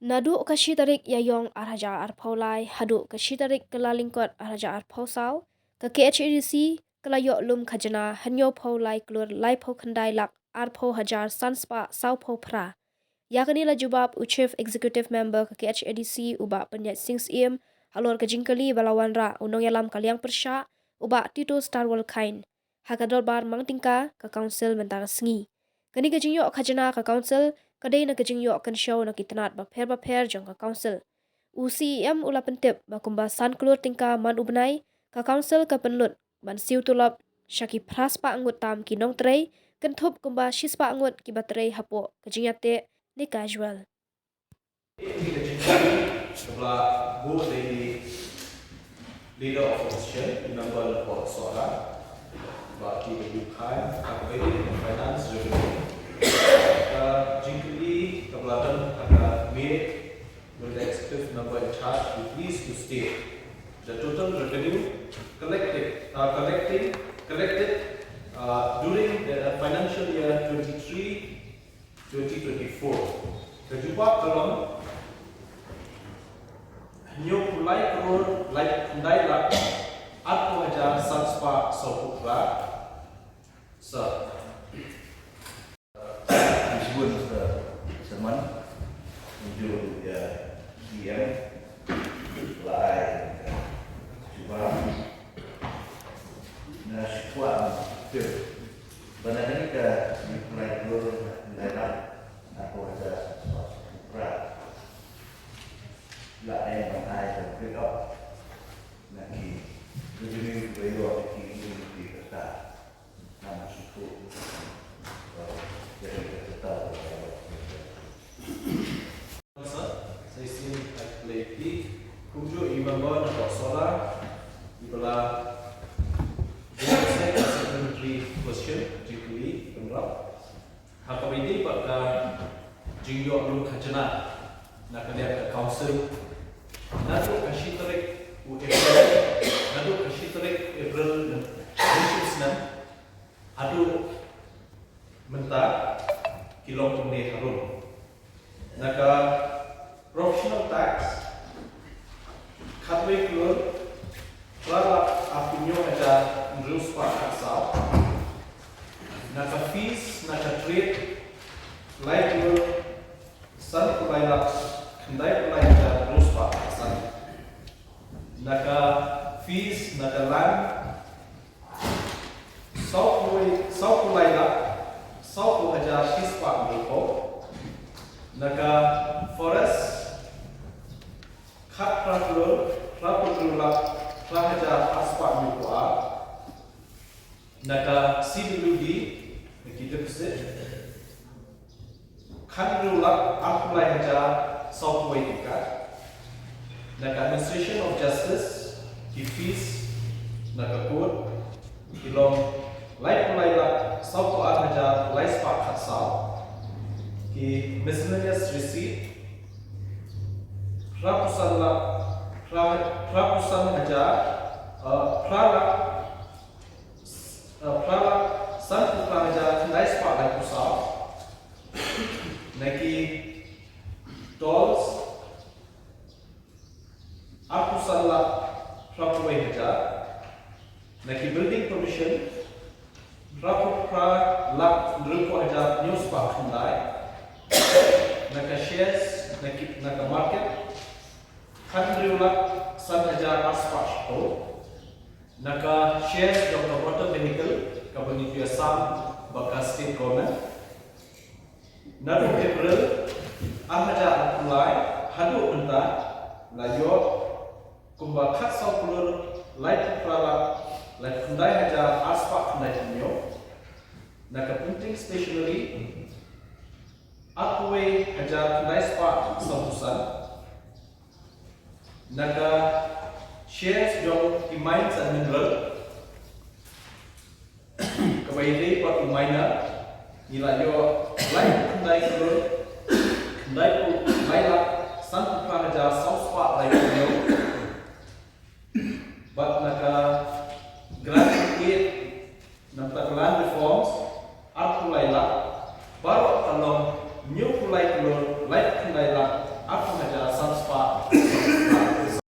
Nadu kashi tarik yayong arhaja arpaulai hadu kashi tarik kelalingkot arhaja arpausau ke KHADC kelayok lum khajana hanyo paulai klur lai pau khandai lak arpau hajar sanspa sau pau pra. Yakani la jubab Chief Executive Member ke KHADC uba penyat sings iem halor kejingkali balawan ra unong yalam kaliang persya uba Tito Starwal Kain. Hakador bar mangtingka ke Council mentara sengi. Kani kejingyo khajana ke Council kadai na kejingyo kan show na kitanat bapher jong ke Council. UCEM ula pentip bakumba san klur tingka man ubnai ke Council ke penlut man siu tulap syaki pras pa angut tam kinong trei kentup kumba shispa angut ki baterai hapo kejinyate ni casual. Sebelah Bu dari leader of opposition, member for Suara, bagi kebukaan, KPD, finance, revenue. Jingkuli kebelakang akan made with the executive member in charge, we pleased to state the total revenue collected during the financial year 23-2024. Terjebak dalam New Pulai Krur Lai Kundai Lak Atau Hajar Sanspa Soputra Sir Disebut Seman Menuju DM Lai Cuba Nasipuan Benar ini ke Pulai Krur Lai Lak Atau Hajar Soputra Lại em bằng hai phần quyết up là kỳ review với đồ kỳ thì tất cả nằm sự phụ và để tất cả Saya sini lagi kunjung imamban atau solar ibalah saya secondary question jikuli penrap hakam ini pada jingyo belum khajana nak kena ke council nado kashi tarik April dan adu mentah kilong tumne harum naka professional tax khatwe klur prala apinyo ada rules pa asal naka fees naka trade like klur san kulailah kendai kulai ada rules pa asal naka fees naka land sau kulai hajar sispa mereka naka forest khat prakulur hajar aspa mereka naka CWD kita peset khat rulak akulai hajar sau kulai tingkat naka administration of justice ki fees naka code kilong lai kulai la sau ko hajar lai spa khatsau ki miscellaneous receipt prapusan hajar prala san pukra hajar lai spa lai pusau naki tolls apusan la prapuai hajar naki building permission rapukra lak druko hajar news pa khandai naka shares naka market khandriu lak san hajar aspa shpo naka shares of the motor vehicle company to Assam Bakas State Government nadu April hajar apply hadu unta layot kumba khat sau kulur light prala light kundai hajar aspa kundai tinyo naka printing stationery akwe hajar kundai spa sampusan naka shares jong mines and mineral kawaii pa miner nila yo light kundai kulur kundai pu laila san hajar sau